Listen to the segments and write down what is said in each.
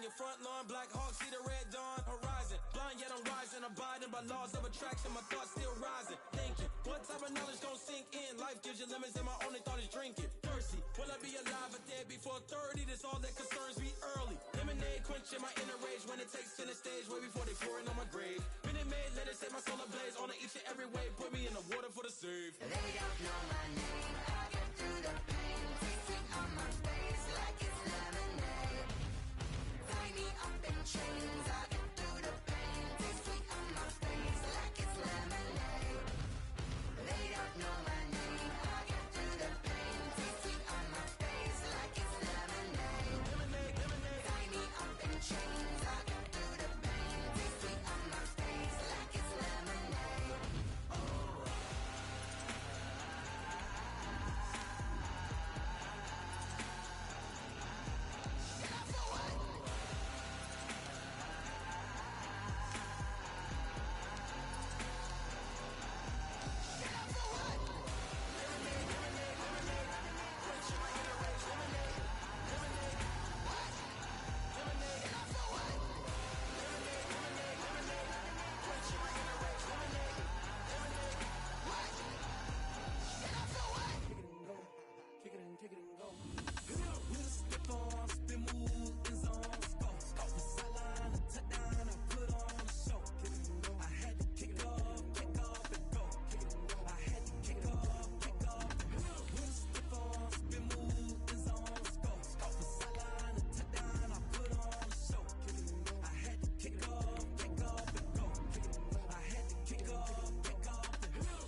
your front lawn. Black Hawk, see the red dawn horizon. Blind yet I'm rising, abiding by laws of attraction. My thoughts still rising, thinking, what type of knowledge don't sink in? Life gives you limits and my only thought is drinking. Thirsty, will I be alive or dead before 30? That's all that concerns me early. Lemonade quenching my inner rage when it takes center stage, way before they pouring on my grave. Minute Maid, let it set my soul ablaze on each and every way. Put me in the water for the save. They don't know my name, I get through the pain. Tasting on my face like it's lemonade. Tie me up in chains, I get through the pain. Tasting on my face like it's lemonade. They don't know my name, I get through the pain. Tasting on my face like it's lemonade. Lemonade, lemonade. Tie me up in chains, I get through the pain. Tasting on my face like it's lemonade. Get up for what? Get up for what? Lemonade, lemonade, lemonade. Quenching my inner rage. Lemonade, lemonade, What? lemonade. Get up for what? Lemonade, lemonade, lemonade. Quenching my inner rage. Lemonade, lemonade. What? Get up for what? Kick it and go. Kick it and kick it and go. With a step on, spin move, in zone, go. The sideline, a touchdown, I put on a show. I had to kick off and go. I had to kick off and go. With a step on, spin move, in zone, go. The sideline, a touchdown, I put on a show. I had to kick off and go. I had to kick off and go.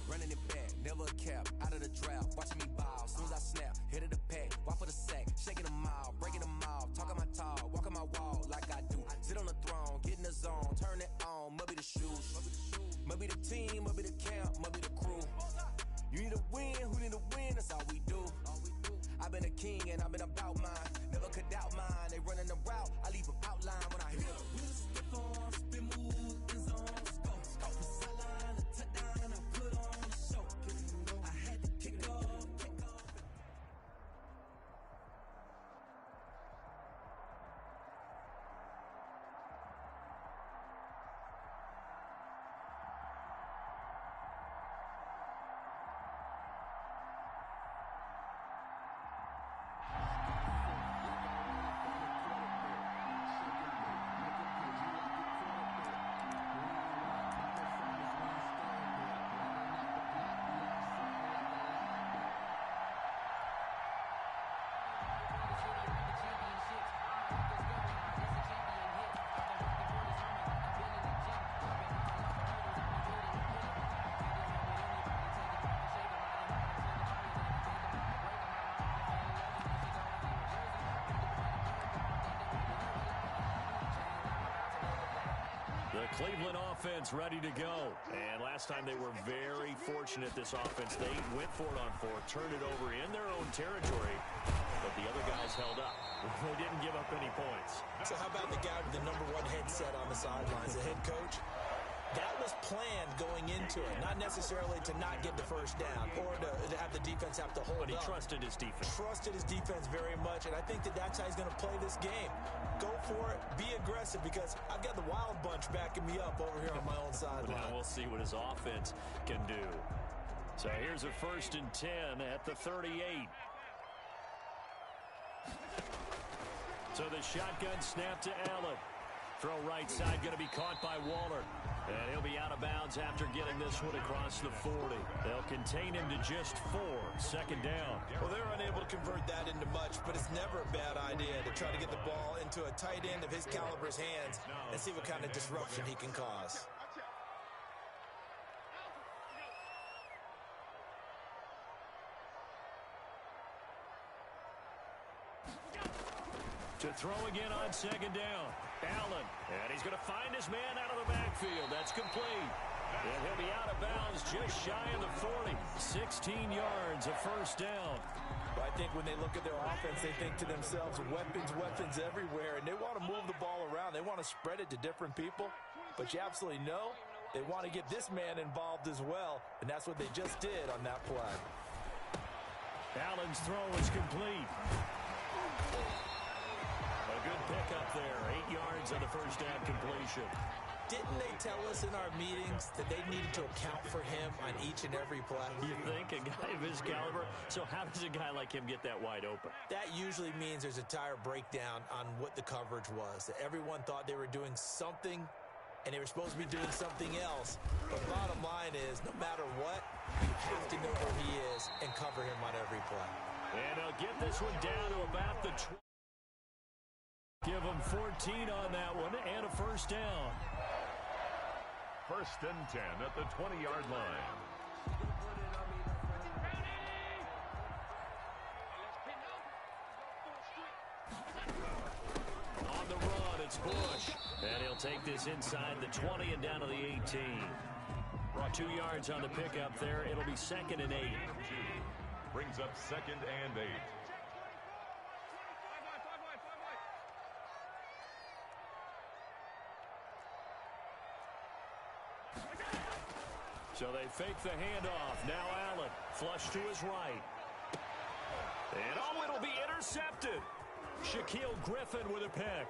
Running it back, never a cap, out of the draft, watching me ball. Soon as I snap, hit of the pack, walk for the sack, shaking them all, breaking them off, talking my talk, walking my wall like I do. Sit on the throne, get in the zone, turn it on, must be the shoes, must be the team, must be the camp, must be the crew. You need a win, who need a win, that's all we do. I've been a king and I've been about mine, never could doubt mine. They running the route, I leave them outline when I hit them. With a step on, spin move, in zone, go. The sideline, a touchdown, I put on a show. I had to kick off, kick off. The Cleveland offense ready to go. And last time they were very fortunate, this offense. They went for it on fourth, turned it over in their own territory, but the other guys held up. They didn't give up any points. So how about the guy with the #1 headset on the sidelines, the head coach? That was planned going into it, not necessarily to not get the first down or to have the defense have to hold But he up. trusted his defense. Trusted his defense very much, and I think that's how he's going to play this game. Go for it, be aggressive, because I've got the Wild Bunch backing me up over here on my own Now sideline. we'll see what his offense can do. So here's a 1st and 10 at the 38. So the shotgun snap to Allen. Throw right side, going to be caught by Waller. And he'll be out of bounds after getting this one across the 40. They'll contain him to just 4. 2nd down. Well, they're unable to convert that into much, but it's never a bad idea to try to get the ball into a tight end of his caliber's hands and see what kind of disruption he can cause. To throw again on 2nd down. Allen. And he's going to find his man out of the backfield. That's complete. And he'll be out of bounds just shy of the 40. 16 yards, a 1st down. But I think when they look at their offense, they think to themselves, weapons everywhere, and they want to move the ball around. They want to spread it to different people. But you absolutely know they want to get this man involved as well, and that's what they just did on that play. Allen's throw is complete. A good pickup there, 8 yards. yards on the first down completion. Didn't they tell us in our meetings that they needed to account for him on each and every play? You think? A guy of his caliber? So how does a guy like him get that wide open? That usually means there's a tire breakdown on what the coverage was. That everyone thought they were doing something, and they were supposed to be doing something else. But bottom line is, no matter what, you have to know where he is and cover him on every play. And they'll get this one down to about the 20. Give him 14 on that one and a first down. First and 10 at the 20-yard line. On the run, it's Bush. And he'll take this inside the 20 and down to the 18. 2 yards on the pickup there. It'll be 2nd and 8. Brings up 2nd and 8. So they fake the handoff. Now Allen, flush to his right. And oh, it'll be intercepted. Shaquille Griffin with a pick.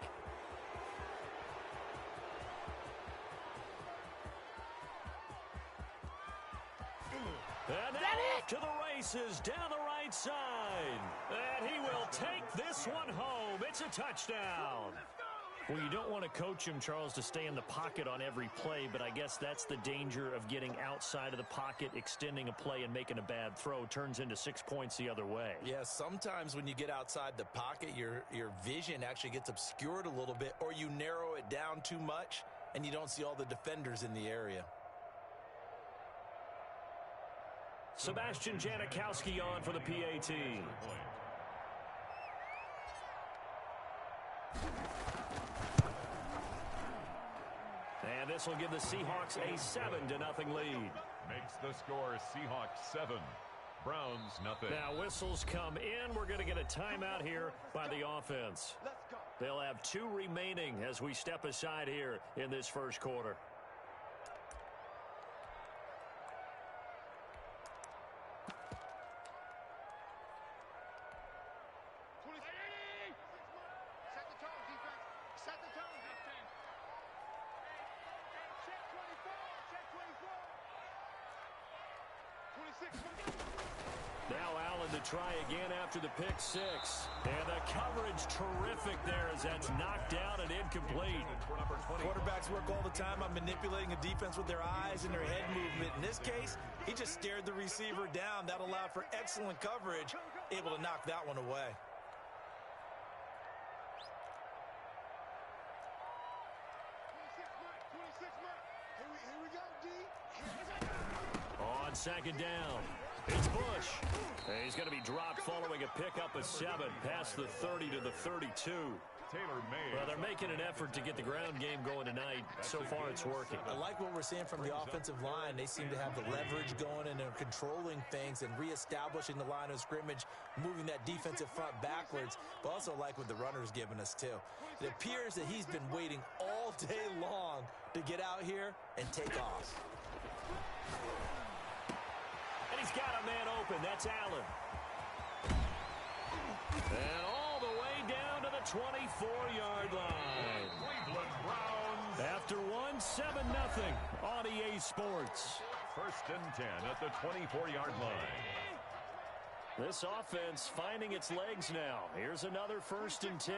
And now off to the races down the right side. And he will take this one home. It's a touchdown. Well, you don't want to coach him, Charles, to stay in the pocket on every play, but I guess that's the danger of getting outside of the pocket, extending a play, and making a bad throw. Turns into 6 points the other way. Yeah, sometimes when you get outside the pocket, your vision actually gets obscured a little bit, or you narrow it down too much, and you don't see all the defenders in the area. Sebastian Janikowski on for the PAT. And this will give the Seahawks a 7-0 lead. Makes the score Seahawks 7, Browns nothing. Now whistles come in. We're going to get a timeout here by the offense. They'll have 2 remaining as we step aside here in this first quarter. Now Allen to try again after the pick 6. And the coverage terrific there as that's knocked down and incomplete. Quarterbacks work all the time on manipulating a defense with their eyes and their head movement. In this case, he just stared the receiver down. That allowed for excellent coverage, able to knock that one away. On 2nd down, it's Bush. And he's going to be dropped following a pickup of 7 past the 30 to the 32. Well, they're making an effort to get the ground game going tonight. So far, it's working. I like what we're seeing from the offensive line. They seem to have the leverage going and they're controlling things and reestablishing the line of scrimmage, moving that defensive front backwards. But also like what the runner's giving us, too. It appears that he's been waiting all day long to get out here and take off. And he's got a man open. That's Allen. And all the way down to the 24-yard line. Cleveland Browns. After 1, 7-0 on EA Sports. First and 10 at the 24-yard line. This offense finding its legs now. Here's another 1st and 10.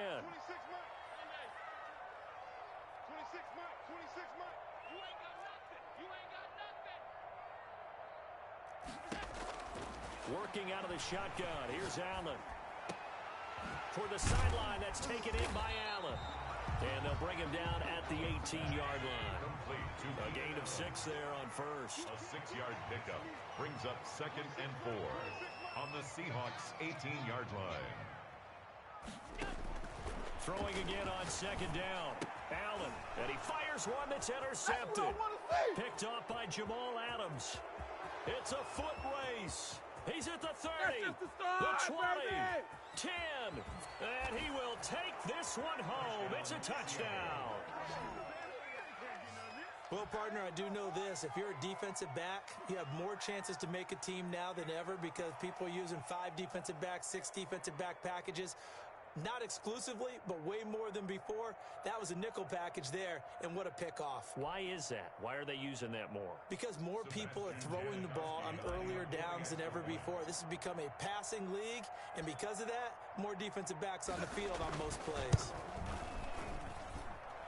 Working out of the shotgun. Here's Allen. For the sideline, that's taken in by Allen. And they'll bring him down at the 18-yard line. A gain of 6 there on first. A 6-yard pickup brings up 2nd and 4 on the Seahawks 18-yard line. Throwing again on 2nd down. Allen, and he fires one that's intercepted. Picked off by Jamal Adams. It's a foot race. He's at the 30, the 20, 10, and he will take this one home. It's a touchdown. Well, partner, I do know this. If you're a defensive back, you have more chances to make a team now than ever because people are using 5 defensive backs, 6 defensive back packages. Not exclusively, but way more than before. That was a nickel package there, and what a pickoff. Why is that? Why are they using that more? Because more people are throwing the ball on earlier downs than ever before. This has become a passing league, and because of that, more defensive backs on the field on most plays.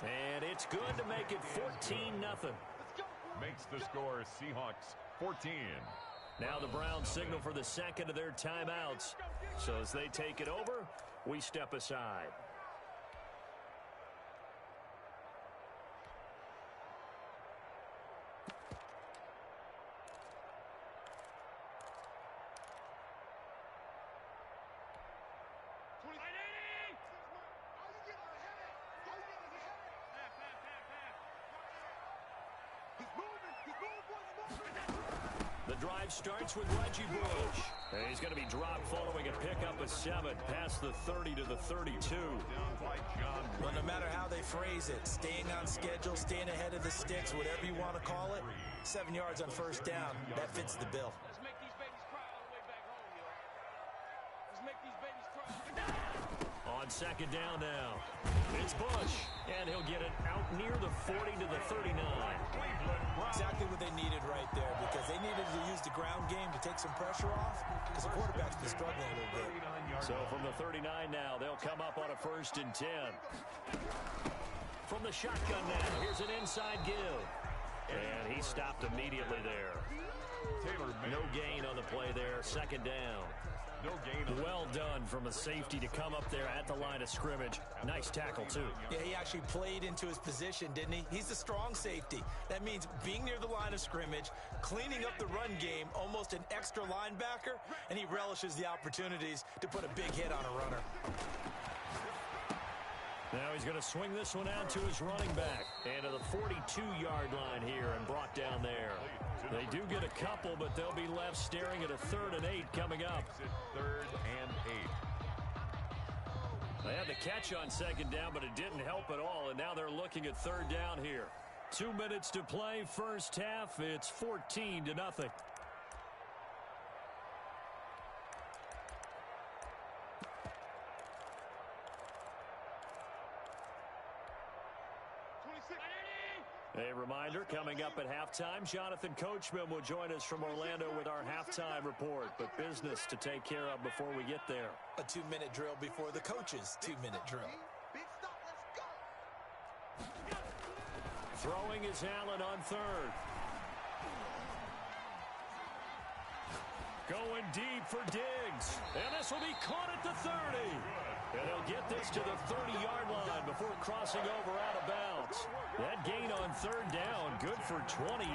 And it's good to make it 14-0. Makes the score Seahawks 14. Now the Browns signal for the second of their timeouts. So as they take it over, we step aside. The drive starts with Reggie Bush. And he's going to be dropped following a pickup of 7 past the 30 to the 32. Well, no matter how they phrase it, staying on schedule, staying ahead of the sticks, whatever you want to call it, 7 yards on first down, that fits the bill. Let's make these babies cry all the way back home, yo. Let's make these babies cry. On second down now, it's Bush, and he'll get it out near the 40 to the 39. Exactly what they needed right there, because they needed to use the ground game to take some pressure off, because the quarterback's been struggling a little bit. So from the 39 now, they'll come up on a 1st and 10. From the shotgun now, here's an inside give. And he stopped immediately there. No gain on the play there, 2nd down. No gain. Well done from a safety to come up there at the line of scrimmage. Nice tackle, too. Yeah, he actually played into his position, didn't he? He's a strong safety. That means being near the line of scrimmage, cleaning up the run game, almost an extra linebacker, and he relishes the opportunities to put a big hit on a runner. Now he's going to swing this one out to his running back. And to the 42-yard line here and brought down there. They do get a couple, but they'll be left staring at a 3rd and 8 coming up. 3rd and 8. They had the catch on 2nd down, but it didn't help at all. And now they're looking at 3rd down here. 2 minutes to play, first half. It's 14-0. A reminder, coming up at halftime, Jonathan Coachman will join us from Orlando with our halftime report, but business to take care of before we get there. A 2-minute drill before the coach's 2-minute drill. Throwing is Allen on 3rd. Going deep for Diggs. And this will be caught at the 30. And they'll get this to the 30-yard line before crossing over out of bounds. That gain on 3rd down, good for 28.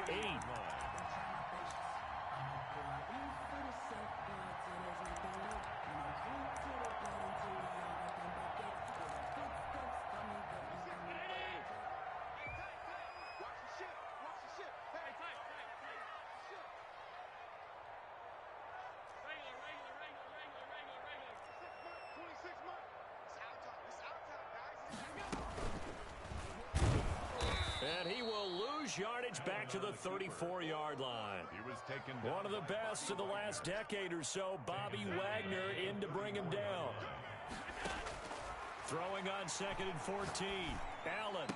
And he will lose yardage back to the 34-yard line. He was taken down. One of the best of the last decade or so, Bobby Wagner in to bring him down. Throwing on 2nd and 14. Allen.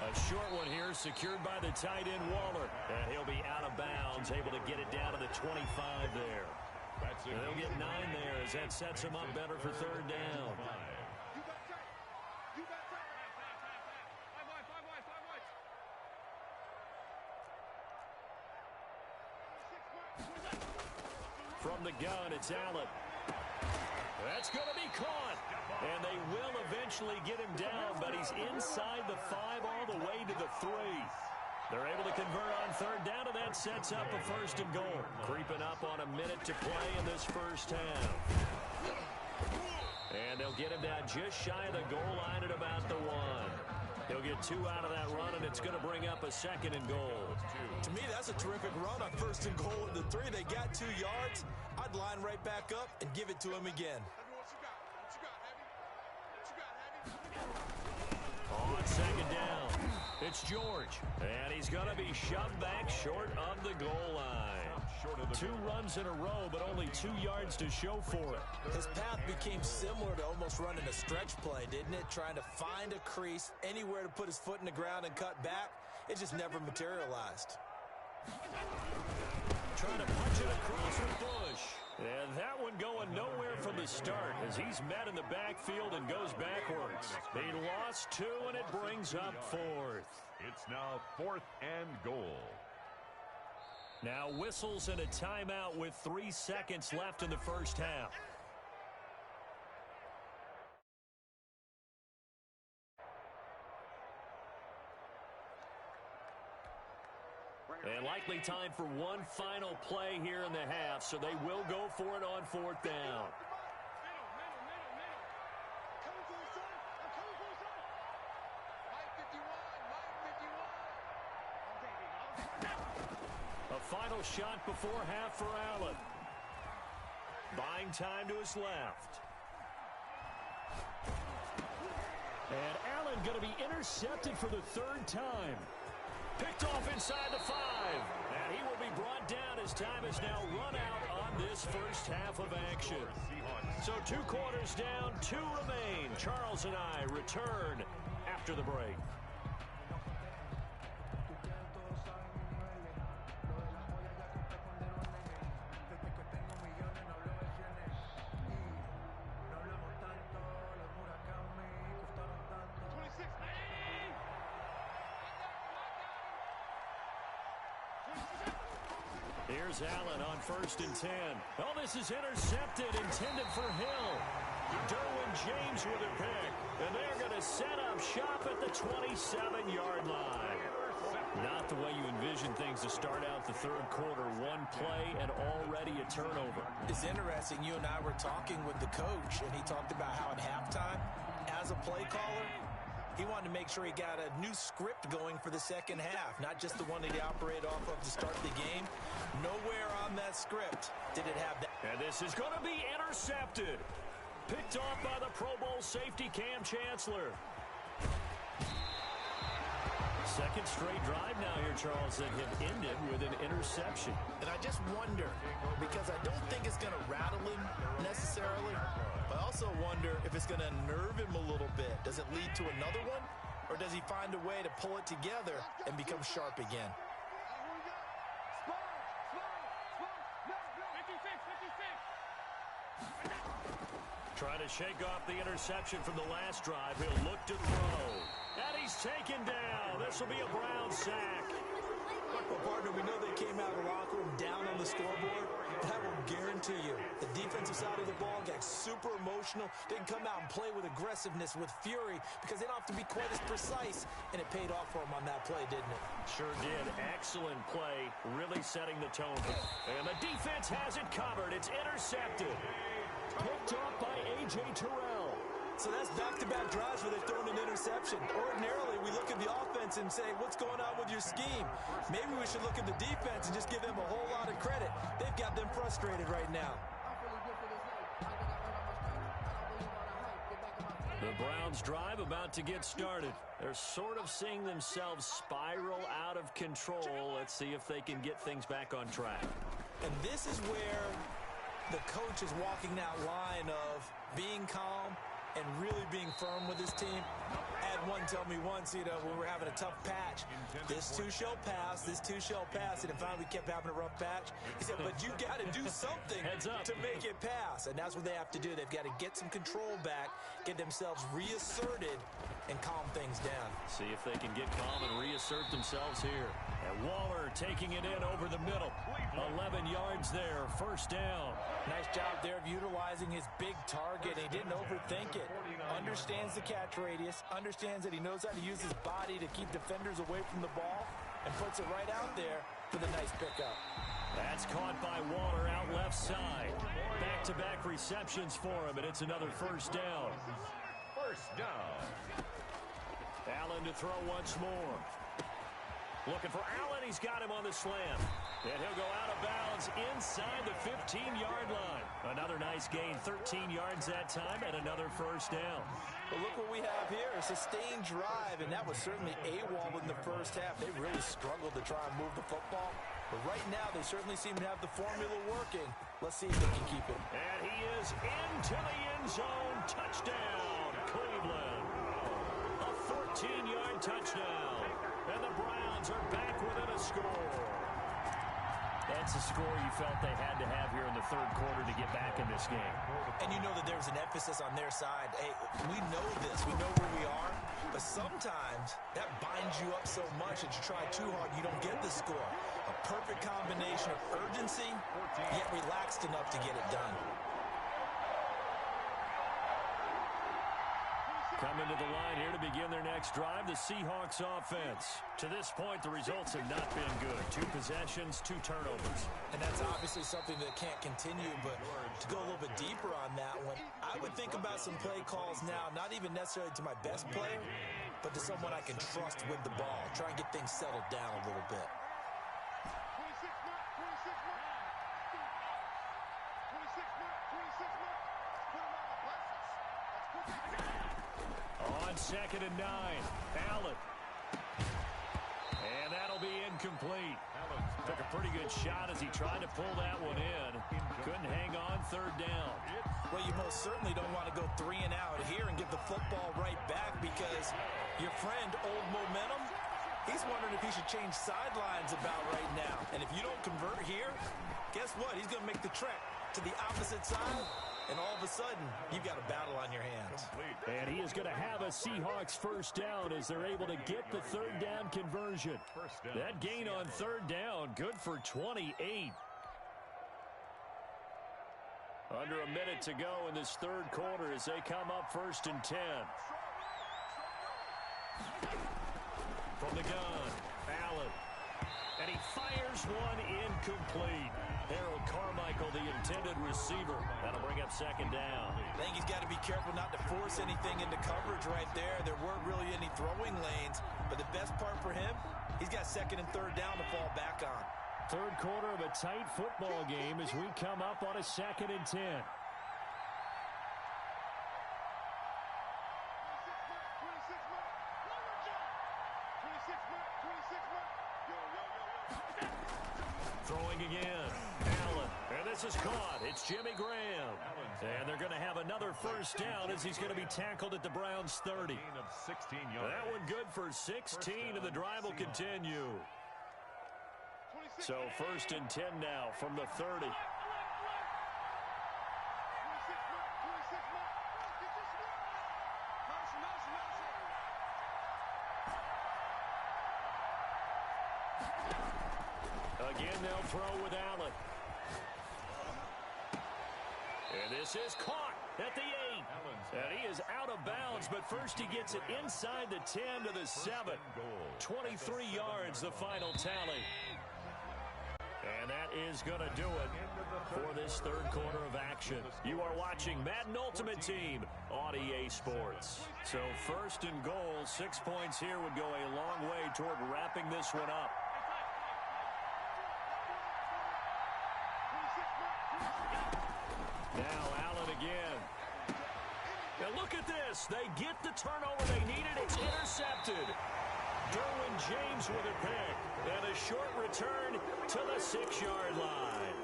A short one here, secured by the tight end Waller. And he'll be out of bounds, able to get it down to the 25 there. And they'll get 9 there as that sets him up better for 3rd down. From the gun, it's Allen. That's going to be caught. And they will eventually get him down, but he's inside the 5 all the way to the 3. They're able to convert on 3rd down, and that sets up a 1st and goal. Creeping up on a minute to play in this first half. And they'll get him down just shy of the goal line at about the 1. He'll get 2 out of that run, and it's going to bring up a 2nd and goal. To me, that's a terrific run on 1st and goal at the 3. They got 2 yards. I'd line right back up and give it to him again. On 2nd down, It's George, and he's going to be shoved back short of the goal line. 2 runs in a row, but only 2 yards to show for it. His path became similar to almost running a stretch play, didn't it? Trying to find a crease, anywhere to put his foot in the ground and cut back. It just never materialized. Trying to punch it across with Bush. And that one going nowhere from the start as he's met in the backfield and goes backwards. He lost 2, and it brings up 4th. It's now 4th and goal. Now whistles and a timeout with 3 seconds left in the first half. And likely time for one final play here in the half, so they will go for it on 4th down. A final shot before half for Allen. Buying time to his left. And Allen going to be intercepted for the 3rd time. Picked off inside the 5. And he will be brought down as time is now run out on this first half of action. So 2 quarters down, 2 remain. Charles and I return after the break. Here's Allen on 1st and 10. Oh, this is intercepted, intended for Hill. Derwin James with a pick. And they're going to set up shop at the 27-yard line. Not the way you envision things to start out the 3rd quarter. 1 play and already a turnover. It's interesting. You and I were talking with the coach, and he talked about how at halftime, as a play caller, he wanted to make sure he got a new script going for the second half, not just the one that he operated off of to start the game. Nowhere on that script did it have that. And this is going to be intercepted. Picked off by the Pro Bowl safety Cam Chancellor. Second straight drive now here, Charles, that have ended with an interception. And I just wonder, because I don't think it's going to rattle him necessarily, but I also wonder if it's going to nerve him a little bit. Does it lead to another one, or does he find a way to pull it together and become sharp again? Trying to shake off the interception from the last drive. He'll look to throw. And he's taken down. This will be a Brown sack. Well, partner, we know they came out of the locker room down on the scoreboard. But I will guarantee you, the defensive side of the ball got super emotional. Didn't come out and play with aggressiveness, with fury, because they don't have to be quite as precise. And it paid off for them on that play, didn't it? Sure did. Excellent play, really setting the tone. And the defense has it covered. It's intercepted. Picked off by A.J. Terrell. So that's back-to-back drives where they've thrown an interception. Ordinarily, we look at the offense and say, what's going on with your scheme? Maybe we should look at the defense and just give them a whole lot of credit. They've got them frustrated right now. The Browns drive about to get started. They're sort of seeing themselves spiral out of control. Let's see if they can get things back on track. And this is where the coach is walking that line of being calm and really being firm with his team. I had one tell me once, when we're having a tough patch, this too shall pass, this too shall pass, and then finally we kept having a rough patch. He said, but you got to do something to make it pass, and that's what they have to do. They've got to get some control back, get themselves reasserted, and calm things down. See if they can get calm and reassert themselves here. And Waller taking it in over the middle. 11 yards there, first down. Nice job there of utilizing his big target. He didn't overthink it. Understands the catch radius, understands that he knows how to use his body to keep defenders away from the ball, and puts it right out there for the nice pickup. That's caught by Waller out left side. Back-to-back receptions for him, and it's another first down. First down. Allen to throw once more. Looking for Allen. He's got him on the slam. And he'll go out of bounds inside the 15-yard line. Another nice gain, 13 yards that time, and another first down. But look what we have here, a sustained drive, and that was certainly AWOL in the first half. They really struggled to try and move the football. But right now, they certainly seem to have the formula working. Let's see if they can keep it. And he is into the end zone. Touchdown, Cleveland. A 14-yard touchdown. And the Browns are back within a score. That's a score you felt they had to have here in the third quarter to get back in this game. And you know that there's an emphasis on their side. Hey, we know this. We know where we are. But sometimes that binds you up so much that you try too hard, you don't get the score. A perfect combination of urgency, yet relaxed enough to get it done. Coming to the line here to begin their next drive, the Seahawks offense. To this point, the results have not been good. 2 possessions, 2 turnovers. And that's obviously something that can't continue, but to go a little bit deeper on that one, I would think about some play calls now, not even necessarily to my best player, but to someone I can trust with the ball. Try and get things settled down a little bit. On 2nd and 9, Allen. And that'll be incomplete. Took a pretty good shot as he tried to pull that one in. Couldn't hang on 3rd down. Well, you most certainly don't want to go 3 and out here and get the football right back because your friend, Old Momentum, he's wondering if he should change sidelines about right now. And if you don't convert here, guess what? He's going to make the trek to the opposite side. And all of a sudden, you've got a battle on your hands. And he is going to have a Seahawks first down as they're able to get the 3rd down conversion. That gain on 3rd down, good for 28. Under a minute to go in this 3rd quarter as they come up 1st and 10. From the gun, Allen. And he fires one incomplete. Harold Carmichael, the intended receiver. That'll bring up 2nd down. I think he's got to be careful not to force anything into coverage right there. There weren't really any throwing lanes. But the best part for him, he's got 2nd and 3rd down to fall back on. 3rd quarter of a tight football game as we come up on a 2nd and 10. Throwing again, Allen, and this is caught. It's Jimmy Graham. And they're going to have another first down as he's going to be tackled at the Browns' 30. That one good for 16, and the drive will continue. So 1st and 10 now from the 30. Again, they'll throw with Allen. And this is caught at the 8. And he is out of bounds, but first he gets it inside the 10 to the 7. 23 yards, the final tally. And that is going to do it for this 3rd quarter of action. You are watching Madden Ultimate Team on EA Sports. So 1st and goal, 6 points here would go a long way toward wrapping this one up. Now Allen again. And look at this. They get the turnover they needed. It's intercepted. Derwin James with a pick. And a short return to the 6-yard line.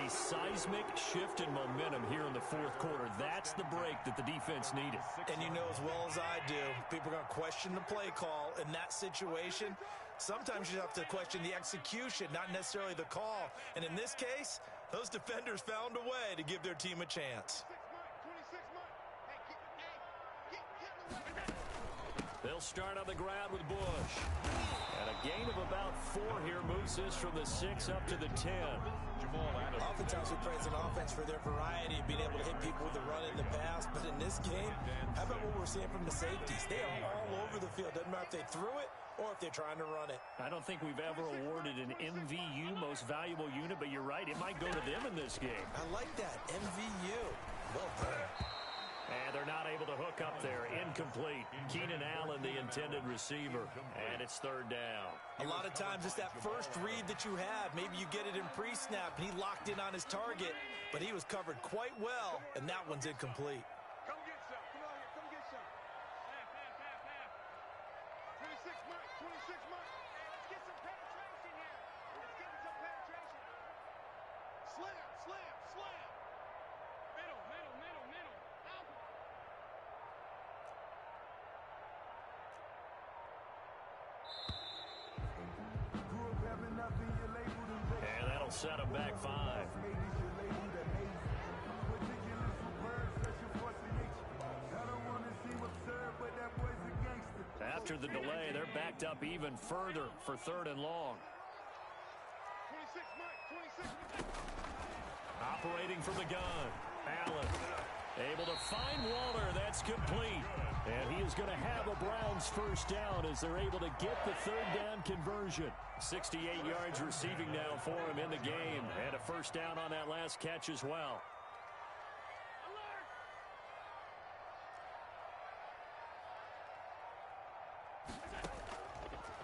A seismic shift in momentum here in the 4th quarter. That's the break that the defense needed. And you know as well as I do, people are going to question the play call in that situation. Sometimes you have to question the execution, not necessarily the call. And in this case, those defenders found a way to give their team a chance. They'll start on the ground with Bush. And a gain of about 4 here moves this from the 6 up to the 10. Oftentimes we praise an offense for their variety of being able to hit people with the run in the pass. But in this game, how about what we're seeing from the safeties? They are all over the field. Doesn't matter if they threw it or if they're trying to run it. I don't think we've ever awarded an MVU, most valuable unit, but you're right, it might go to them in this game. I like that, MVU. Well done. And they're not able to hook up there. Incomplete. Keenan Allen, the intended receiver. And it's third down. A lot of times it's that first read that you have. Maybe you get it in pre-snap, and he locked in on his target, but he was covered quite well, and that one's incomplete. Come get some. Come on here. Come get some. Half. 26 months. 26 months. Let's get some penetration here. Let's get some penetration. Slam, slam, slam. Middle. Out. And that'll set him back 5. After the delay, they're backed up even further for 3rd and long. 26 months. Operating from the gun. Allen able to find Waller. That's complete. And he is going to have a Browns first down as they're able to get the 3rd down conversion. 68 yards receiving now for him in the game. And a first down on that last catch as well.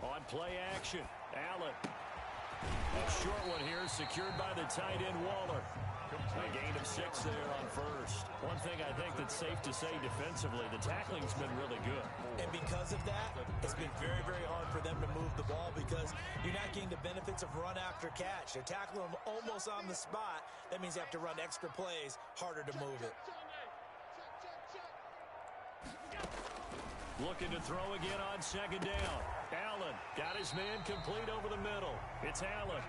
On play action, Allen. A short one here, secured by the tight end Waller. A gain of 6 there on first. One thing I think that's safe to say defensively, the tackling's been really good. And because of that, it's been very, very hard for them to move the ball because you're not getting the benefits of run after catch. They're tackling them almost on the spot. That means you have to run extra plays, harder to move it. Looking to throw again on 2nd down. Allen got his man complete over the middle. It's Allen.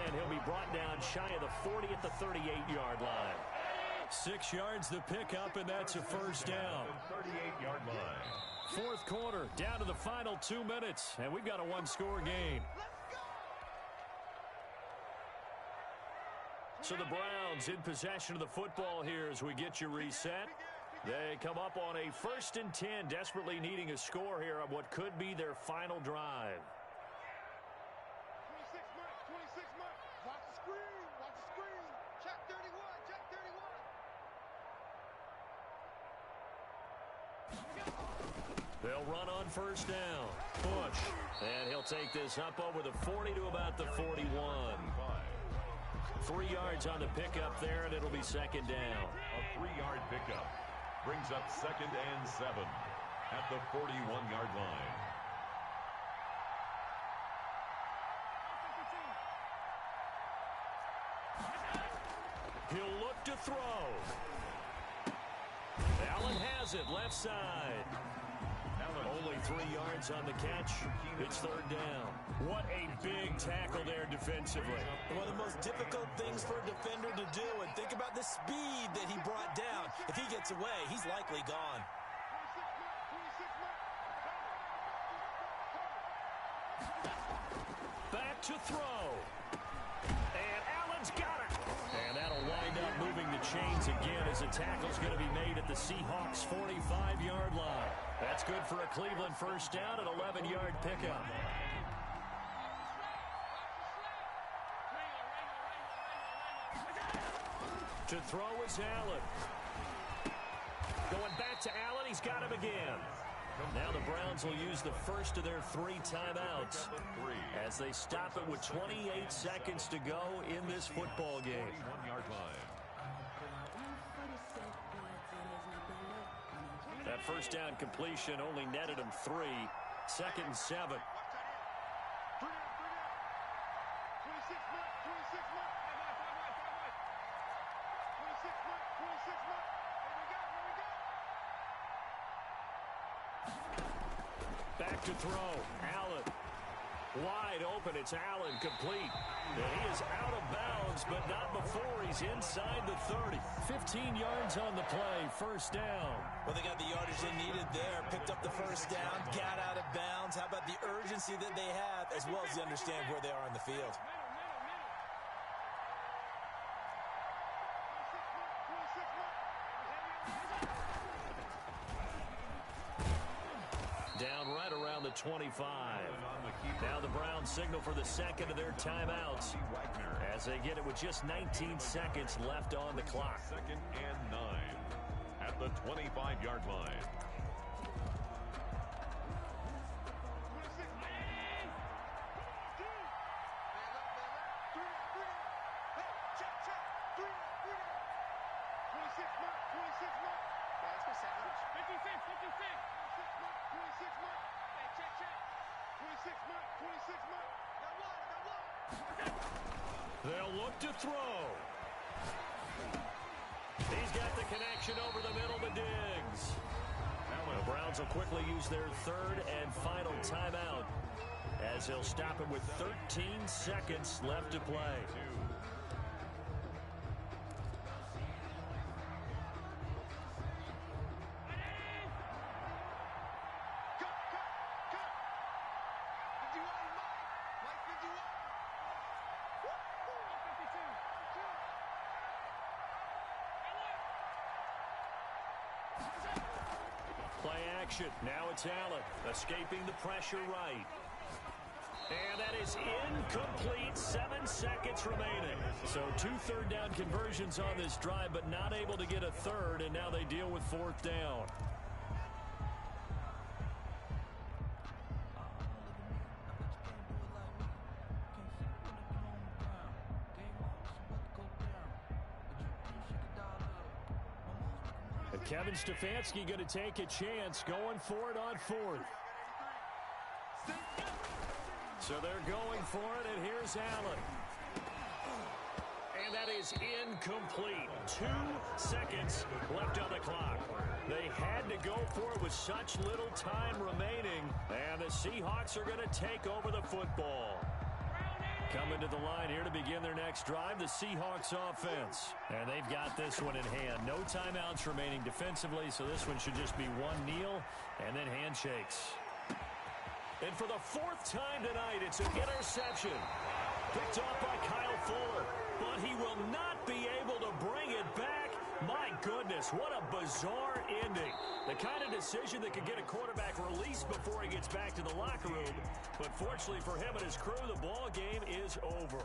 And he'll be brought down shy of the 40 at the 38-yard line. 6 yards the pickup, and that's a first down. 38-yard line. 4th quarter, down to the final 2 minutes, and we've got a one-score game. So the Browns in possession of the football here as we get you reset. They come up on a 1st and 10, desperately needing a score here on what could be their final drive. 26 months. Watch the screen. Check 31. They'll run on first down. Push. And he'll take this up over the 40 to about the 41. 3 yards on the pickup there, and it'll be 2nd down. A 3-yard pickup brings up 2nd and 7 at the 41-yard line. He'll look to throw. Allen has it, left side. Only 3 yards on the catch. It's 3rd down. What a big tackle there defensively. One of the most difficult things for a defender to do, and think about the speed that he brought down. If he gets away, he's likely gone. Back to throw. And Allen's got it. And that'll wind up moving the chains again as a tackle's going to be made at the Seahawks' 45-yard line. That's good for a Cleveland first down, an 11-yard pickup. To throw is Allen. Going back to Allen, he's got him again. Now the Browns will use the first of their 3 timeouts as they stop it with 28 seconds to go in this football game. 41-yard line. That first down completion only netted him 3. 2nd and 7. 26 months. Back to throw. Allen. Wide open. It's Allen complete. And he is out of bounds, but not before he's inside the 30. 15 yards on the play. First down. Well, they got the yardage they needed there. Picked up the first down. Got out of bounds. How about the urgency that they have, as well as they understand where they are on the field. Down right around the 25. Now the Browns signal for the second of their timeouts as they get it with just 19 seconds left on the clock. 2nd and 9 at the 25-yard line. 26. Hey, check. 3 26 mark. 26 mark. Yeah, let's go sandwich. 56. 26 mark. 26 mark. Hey, check. 26 mark. 26 mark. Got one. They'll look to throw. He's got the connection over the middle to Diggs. The Browns will quickly use their third and final timeout as they'll stop him with 13 seconds left to play. Play action. Now it's Allen escaping the pressure right. And that is incomplete. 7 seconds remaining. So 2 third-down conversions on this drive, but not able to get a third, and now they deal with 4th down. Kevin Stefanski going to take a chance going for it on 4th. So they're going for it, and here's Allen. And that is incomplete. 2 seconds left on the clock. They had to go for it with such little time remaining, and the Seahawks are going to take over the football. Coming to the line here to begin their next drive, the Seahawks offense. And they've got this one in hand. No timeouts remaining defensively, so this one should just be one kneel and then handshakes. And for the 4th time tonight, it's an interception. Picked off by Kyle Fuller, but he will not be able to bring it back. My goodness, what a bizarre ending. The kind of decision that could get a quarterback released before he gets back to the locker room. But fortunately for him and his crew, the ball game is over.